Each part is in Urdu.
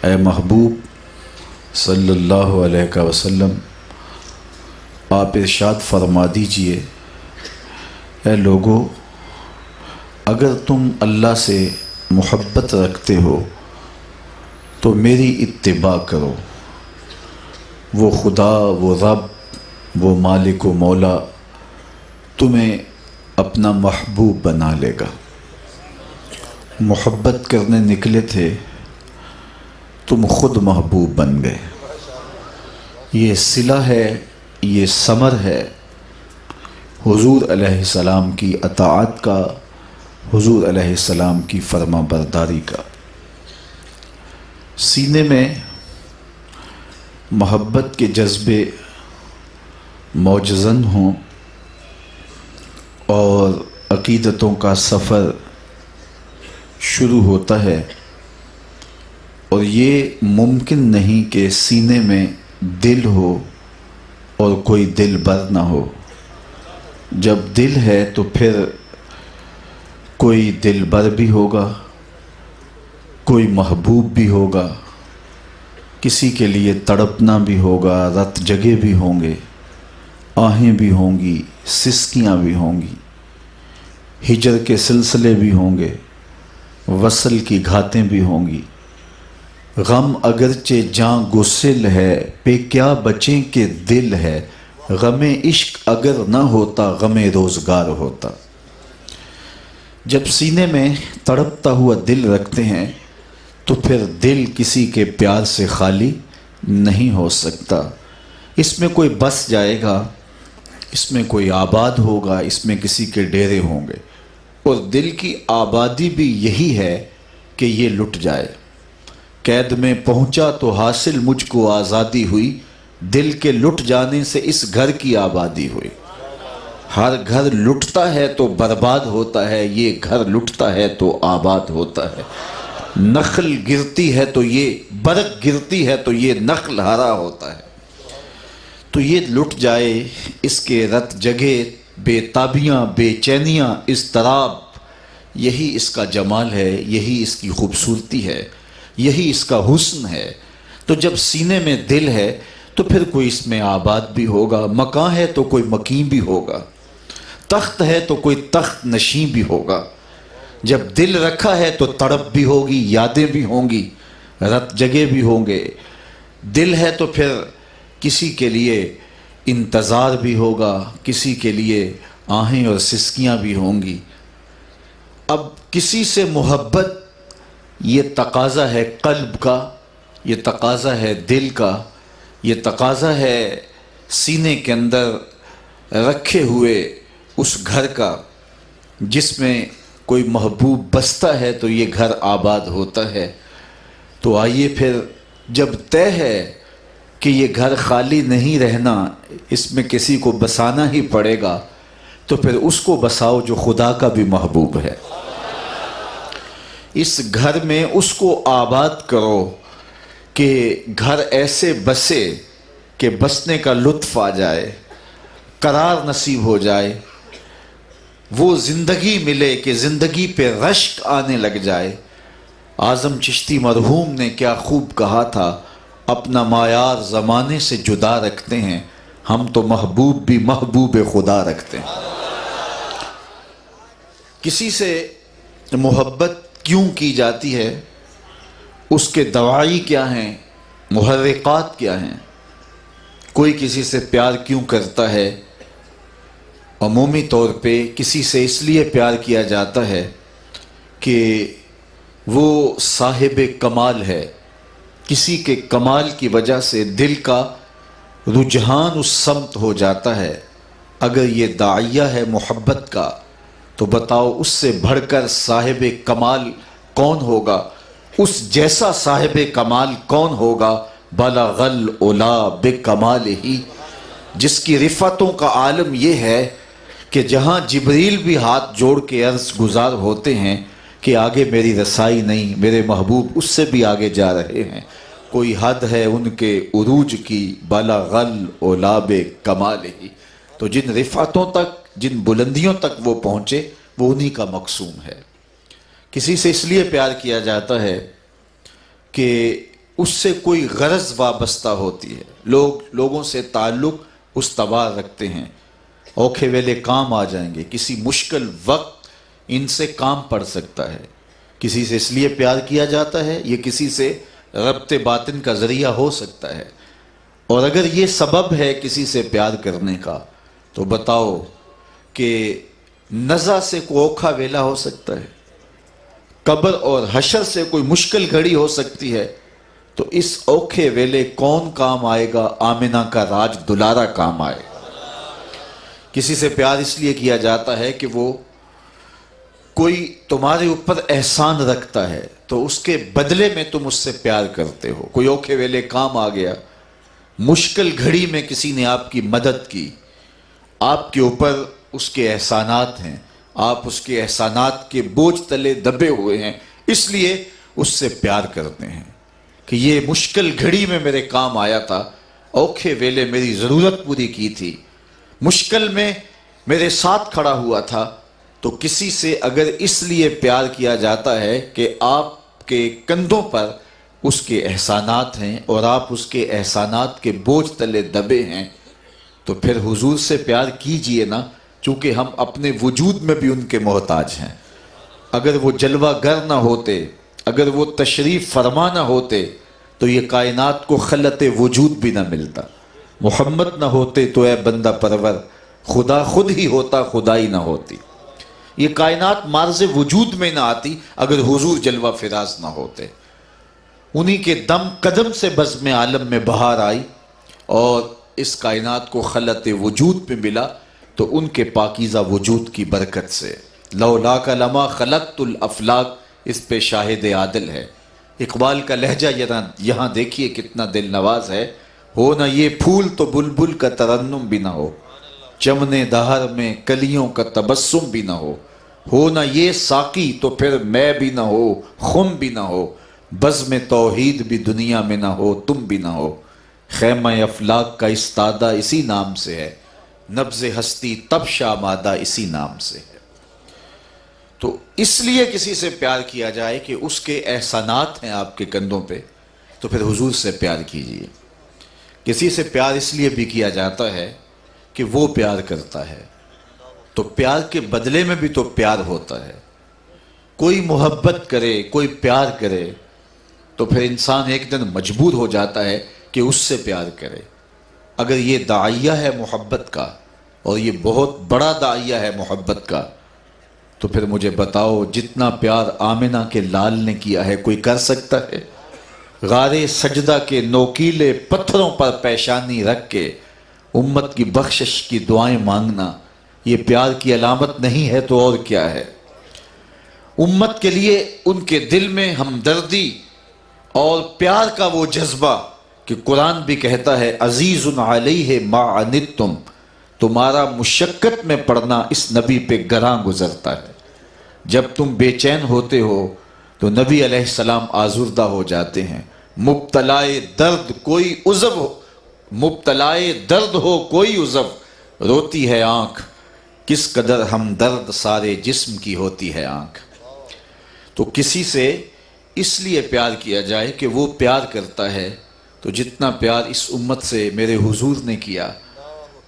اے محبوب صلی اللہ علیہ وسلم، آپ ارشاد فرما دیجئے، اے لوگو، اگر تم اللہ سے محبت رکھتے ہو تو میری اتباع کرو۔ وہ خدا، وہ رب، وہ مالک و مولا تمہیں اپنا محبوب بنا لے گا۔ محبت کرنے نکلے تھے، تم خود محبوب بن گئے۔ یہ صلہ ہے، یہ ثمر ہے حضور علیہ السلام کی اطاعت کا، حضور علیہ السلام کی فرما برداری کا۔ سینے میں محبت کے جذبے موجزن ہوں اور عقیدتوں کا سفر شروع ہوتا ہے، اور یہ ممکن نہیں کہ سینے میں دل ہو اور کوئی دل بر نہ ہو۔ جب دل ہے تو پھر کوئی دل بر بھی ہوگا، کوئی محبوب بھی ہوگا، کسی کے لیے تڑپنا بھی ہوگا، رت جگے بھی ہوں گے، آہیں بھی ہوں گی، سسکیاں بھی ہوں گی، ہجر کے سلسلے بھی ہوں گے، وصل کی گھاتیں بھی ہوں گی۔ غم اگرچہ جاں گسل ہے، پہ کیا بچیں کہ دل ہے۔ غم عشق اگر نہ ہوتا، غم روزگار ہوتا۔ جب سینے میں تڑپتا ہوا دل رکھتے ہیں تو پھر دل کسی کے پیار سے خالی نہیں ہو سکتا۔ اس میں کوئی بس جائے گا، اس میں کوئی آباد ہوگا، اس میں کسی کے ڈیرے ہوں گے، اور دل کی آبادی بھی یہی ہے کہ یہ لٹ جائے۔ قید میں پہنچا تو حاصل مجھ کو آزادی ہوئی، دل کے لٹ جانے سے اس گھر کی آبادی ہوئی۔ ہر گھر لٹتا ہے تو برباد ہوتا ہے، یہ گھر لٹتا ہے تو آباد ہوتا ہے۔ نخل گرتی ہے تو یہ برگ گرتی ہے تو یہ نخل ہرا ہوتا ہے۔ تو یہ لٹ جائے، اس کے رت جگے، بے تابیاں، بے چینیاں، اضطراب، یہی اس کا جمال ہے، یہی اس کی خوبصورتی ہے، یہی اس کا حسن ہے۔ تو جب سینے میں دل ہے تو پھر کوئی اس میں آباد بھی ہوگا، مکان ہے تو کوئی مقیم بھی ہوگا، تخت ہے تو کوئی تخت نشین بھی ہوگا۔ جب دل رکھا ہے تو تڑپ بھی ہوگی، یادیں بھی ہوں گی، رت جگے بھی ہوں گے۔ دل ہے تو پھر کسی کے لیے انتظار بھی ہوگا، کسی کے لیے آہیں اور سسکیاں بھی ہوں گی۔ اب کسی سے محبت، یہ تقاضا ہے قلب کا، یہ تقاضا ہے دل کا، یہ تقاضا ہے سینے کے اندر رکھے ہوئے اس گھر کا، جس میں کوئی محبوب بستا ہے تو یہ گھر آباد ہوتا ہے۔ تو آئیے پھر، جب طے ہے کہ یہ گھر خالی نہیں رہنا، اس میں کسی کو بسانا ہی پڑے گا، تو پھر اس کو بساؤ جو خدا کا بھی محبوب ہے۔ اس گھر میں اس کو آباد کرو کہ گھر ایسے بسے کہ بسنے کا لطف آ جائے، قرار نصیب ہو جائے، وہ زندگی ملے کہ زندگی پہ رشک آنے لگ جائے۔ اعظم چشتی مرحوم نے کیا خوب کہا تھا، اپنا معیار زمانے سے جدا رکھتے ہیں، ہم تو محبوب بھی محبوب خدا رکھتے ہیں۔ کسی سے محبت کیوں کی جاتی ہے، اس کے دواعی کیا ہیں، محرکات کیا ہیں؟ کوئی کسی سے پیار کیوں کرتا ہے؟ عمومی طور پہ کسی سے اس لیے پیار کیا جاتا ہے کہ وہ صاحب کمال ہے، کسی کے کمال کی وجہ سے دل کا رجحان اس سمت ہو جاتا ہے۔ اگر یہ داعیہ ہے محبت کا تو بتاؤ اس سے بڑھ کر صاحب کمال کون ہوگا؟ اس جیسا صاحب کمال کون ہوگا؟ بلغ العلا بکمالہ، جس کی رفعتوں کا عالم یہ ہے کہ جہاں جبریل بھی ہاتھ جوڑ کے عرض گزار ہوتے ہیں کہ آگے میری رسائی نہیں، میرے محبوب اس سے بھی آگے جا رہے ہیں۔ کوئی حد ہے ان کے عروج کی، بلغ العلا بکمالہ۔ تو جن رفعتوں تک، جن بلندیوں تک وہ پہنچے، وہ انہی کا مقسوم ہے۔ کسی سے اس لیے پیار کیا جاتا ہے کہ اس سے کوئی غرض وابستہ ہوتی ہے، لوگوں سے تعلق استوار رکھتے ہیں، اوکھے ویلے کام آ جائیں گے، کسی مشکل وقت ان سے کام پڑ سکتا ہے۔ کسی سے اس لیے پیار کیا جاتا ہے، یہ کسی سے ربط باطن کا ذریعہ ہو سکتا ہے، اور اگر یہ سبب ہے کسی سے پیار کرنے کا تو بتاؤ کہ نزع سے کوئی اوکھا ویلا ہو سکتا ہے، قبر اور حشر سے کوئی مشکل گھڑی ہو سکتی ہے، تو اس اوکھے ویلے کون کام آئے گا؟ آمنہ کا راج دلارا کام آئے گا۔ کسی سے پیار اس لیے کیا جاتا ہے کہ وہ کوئی تمہارے اوپر احسان رکھتا ہے تو اس کے بدلے میں تم اس سے پیار کرتے ہو۔ کوئی اوکھے ویلے کام آ گیا، مشکل گھڑی میں کسی نے آپ کی مدد کی، آپ کے اوپر اس کے احسانات ہیں، آپ اس کے احسانات کے بوجھ تلے دبے ہوئے ہیں، اس لیے اس سے پیار کرتے ہیں کہ یہ مشکل گھڑی میں میرے کام آیا تھا، اوکھے ویلے میری ضرورت پوری کی تھی، مشکل میں میرے ساتھ کھڑا ہوا تھا۔ تو کسی سے اگر اس لیے پیار کیا جاتا ہے کہ آپ کے کندھوں پر اس کے احسانات ہیں اور آپ اس کے احسانات کے بوجھ تلے دبے ہیں، تو پھر حضور سے پیار کیجئے نا، چونکہ ہم اپنے وجود میں بھی ان کے محتاج ہیں۔ اگر وہ جلوہ گر نہ ہوتے، اگر وہ تشریف فرما نہ ہوتے تو یہ کائنات کو خلط وجود بھی نہ ملتا۔ محمد نہ ہوتے تو اے بندہ پرور، خدا خود ہی ہوتا خدائی نہ ہوتی۔ یہ کائنات معرض وجود میں نہ آتی اگر حضور جلوہ فراز نہ ہوتے۔ انہی کے دم قدم سے بزم عالم میں بہار آئی اور اس کائنات کو خلط وجود میں ملا تو ان کے پاکیزہ وجود کی برکت سے۔ لولاک لما خلقت الافلاک، اس پہ شاہد عادل ہے۔ اقبال کا لہجہ یہاں دیکھیے کتنا دل نواز ہے۔ ہو نہ یہ پھول تو بلبل کا ترنم بھی نہ ہو، چمن دہر میں کلیوں کا تبسم بھی نہ ہو نہ یہ ساقی تو پھر میں بھی نہ ہو، خم بھی نہ ہو، بزم توحید بھی دنیا میں نہ ہو، تم بھی نہ ہو۔ خیمہ افلاک کا استادہ اسی نام سے ہے، نبض ہستی تب شامادہ اسی نام سے ہے۔ تو اس لیے کسی سے پیار کیا جائے کہ اس کے احسانات ہیں آپ کے کندھوں پہ، تو پھر حضور سے پیار کیجئے۔ کسی سے پیار اس لیے بھی کیا جاتا ہے کہ وہ پیار کرتا ہے، تو پیار کے بدلے میں بھی تو پیار ہوتا ہے۔ کوئی محبت کرے، کوئی پیار کرے تو پھر انسان ایک دن مجبور ہو جاتا ہے کہ اس سے پیار کرے۔ اگر یہ داعیہ ہے محبت کا اور یہ بہت بڑا داعیہ ہے محبت کا، تو پھر مجھے بتاؤ جتنا پیار آمنہ کے لال نے کیا ہے کوئی کر سکتا ہے؟ غار سجدہ کے نوکیلے پتھروں پر پیشانی رکھ کے امت کی بخشش کی دعائیں مانگنا یہ پیار کی علامت نہیں ہے تو اور کیا ہے؟ امت کے لیے ان کے دل میں ہمدردی اور پیار کا وہ جذبہ کہ قرآن بھی کہتا ہے عزیز علیہ ما عنتم، تمہارا مشقت میں پڑنا اس نبی پہ گراں گزرتا ہے۔ جب تم بے چین ہوتے ہو تو نبی علیہ السلام آزردہ ہو جاتے ہیں۔ مبتلائے درد کوئی عضو ہو، مبتلائے درد ہو کوئی عضو، روتی ہے آنکھ، کس قدر ہمدرد سارے جسم کی ہوتی ہے آنکھ۔ تو کسی سے اس لیے پیار کیا جائے کہ وہ پیار کرتا ہے، تو جتنا پیار اس امت سے میرے حضور نے کیا،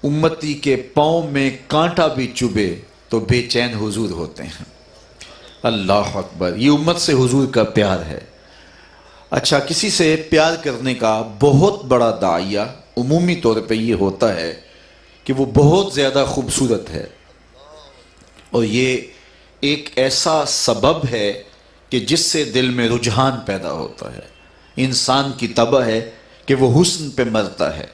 امتی کے پاؤں میں کانٹا بھی چبھے تو بے چین حضور ہوتے ہیں۔ اللہ اکبر، یہ امت سے حضور کا پیار ہے۔ اچھا، کسی سے پیار کرنے کا بہت بڑا داعیہ عمومی طور پہ یہ ہوتا ہے کہ وہ بہت زیادہ خوبصورت ہے، اور یہ ایک ایسا سبب ہے کہ جس سے دل میں رجحان پیدا ہوتا ہے۔ انسان کی طبع ہے کہ وہ حسن پہ مرتا ہے،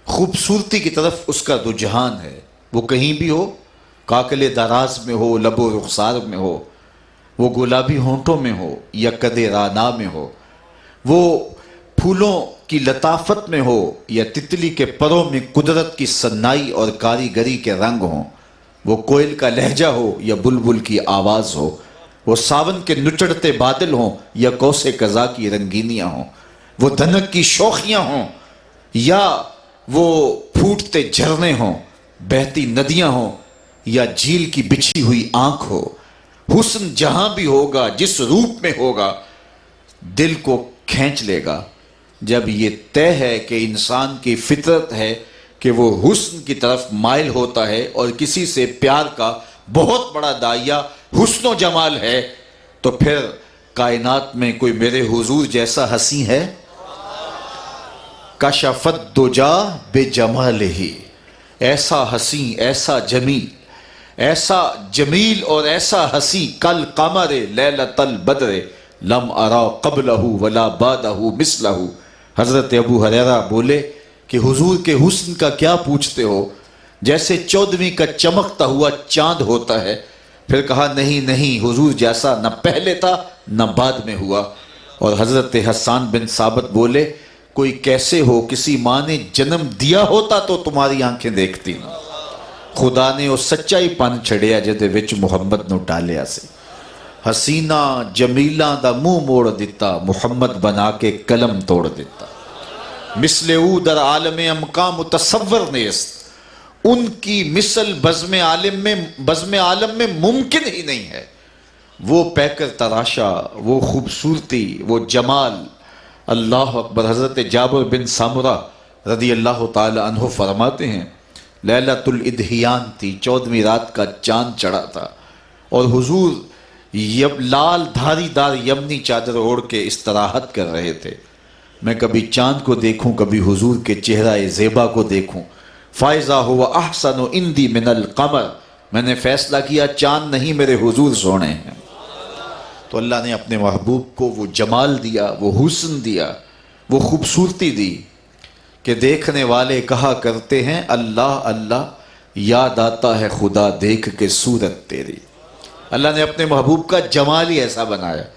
خوبصورتی کی طرف اس کا رجحان ہے، وہ کہیں بھی ہو، کاکل دراز میں ہو، لب و رخسار میں ہو، وہ گلابی ہونٹوں میں ہو یا قد رانا میں ہو، وہ پھولوں کی لطافت میں ہو یا تتلی کے پروں میں قدرت کی صنائی اور کاریگری کے رنگ ہوں، وہ کوئل کا لہجہ ہو یا بلبل کی آواز ہو، وہ ساون کے نچڑتے بادل ہوں یا کوسے قضا کی رنگینیاں ہوں، وہ دھنک کی شوخیاں ہوں یا وہ پھوٹتے جھرنے ہوں، بہتی ندیاں ہوں یا جھیل کی بچھی ہوئی آنکھ ہو، حسن جہاں بھی ہوگا جس روپ میں ہوگا دل کو کھینچ لے گا، جب یہ طے ہے کہ انسان کی فطرت ہے کہ وہ حسن کی طرف مائل ہوتا ہے اور کسی سے پیار کا بہت بڑا داعیہ حسن و جمال ہے، تو پھر کائنات میں کوئی میرے حضور جیسا حسین ہے؟ کشفت دجا بے جمالہ، ایسا حسین، ایسا جمیل اور ایسا حسین، کل قمر لیلۃ البدر لم ارا قبلہ ولا بعدہ مثلہ۔ حضرت ابو ہریرہ بولے کہ حضور کے حسن کا کیا پوچھتے ہو، جیسے 14ویں کا چمکتا ہوا چاند ہوتا ہے۔ پھر کہا نہیں حضور جیسا نہ پہلے تھا نہ بعد میں ہوا۔ اور حضرت حسان بن ثابت بولے کوئی کیسے ہو، کسی ماں نے جنم دیا ہوتا تو تمہاری آنکھیں دیکھتی نا، خدا نے وہ سچائی پن چھڑیا جدے وچ محمد نو ڈالیا سی، حسینہ جمیلاں دا منہ موڑ دیتا، محمد بنا کے قلم توڑ دیتا۔ مثل او در عالم امکاں متصور نیست، ان کی مثل بزم عالم میں ممکن ہی نہیں ہے۔ وہ پیکر تراشا، وہ خوبصورتی، وہ جمال، اللہ اکبر۔ حضرت جابر بن سامرہ رضی اللہ تعالی عنہ فرماتے ہیں لیلۃ الادحیان تھی، 14ویں رات کا چاند چڑھا تھا، اور حضور لال دھاری دار یمنی چادر اوڑھ کے استراحت کر رہے تھے۔ میں کبھی چاند کو دیکھوں، کبھی حضور کے چہرہ زیبا کو دیکھوں۔ فائزہ ہوا احسن عندی من القمر، میں نے فیصلہ کیا چاند نہیں میرے حضور سونے ہیں۔ تو اللہ نے اپنے محبوب کو وہ جمال دیا، وہ حسن دیا، وہ خوبصورتی دی کہ دیکھنے والے کہا کرتے ہیں اللہ اللہ، یاد آتا ہے خدا دیکھ کے صورت تیری۔ اللہ نے اپنے محبوب کا جمال ہی ایسا بنایا۔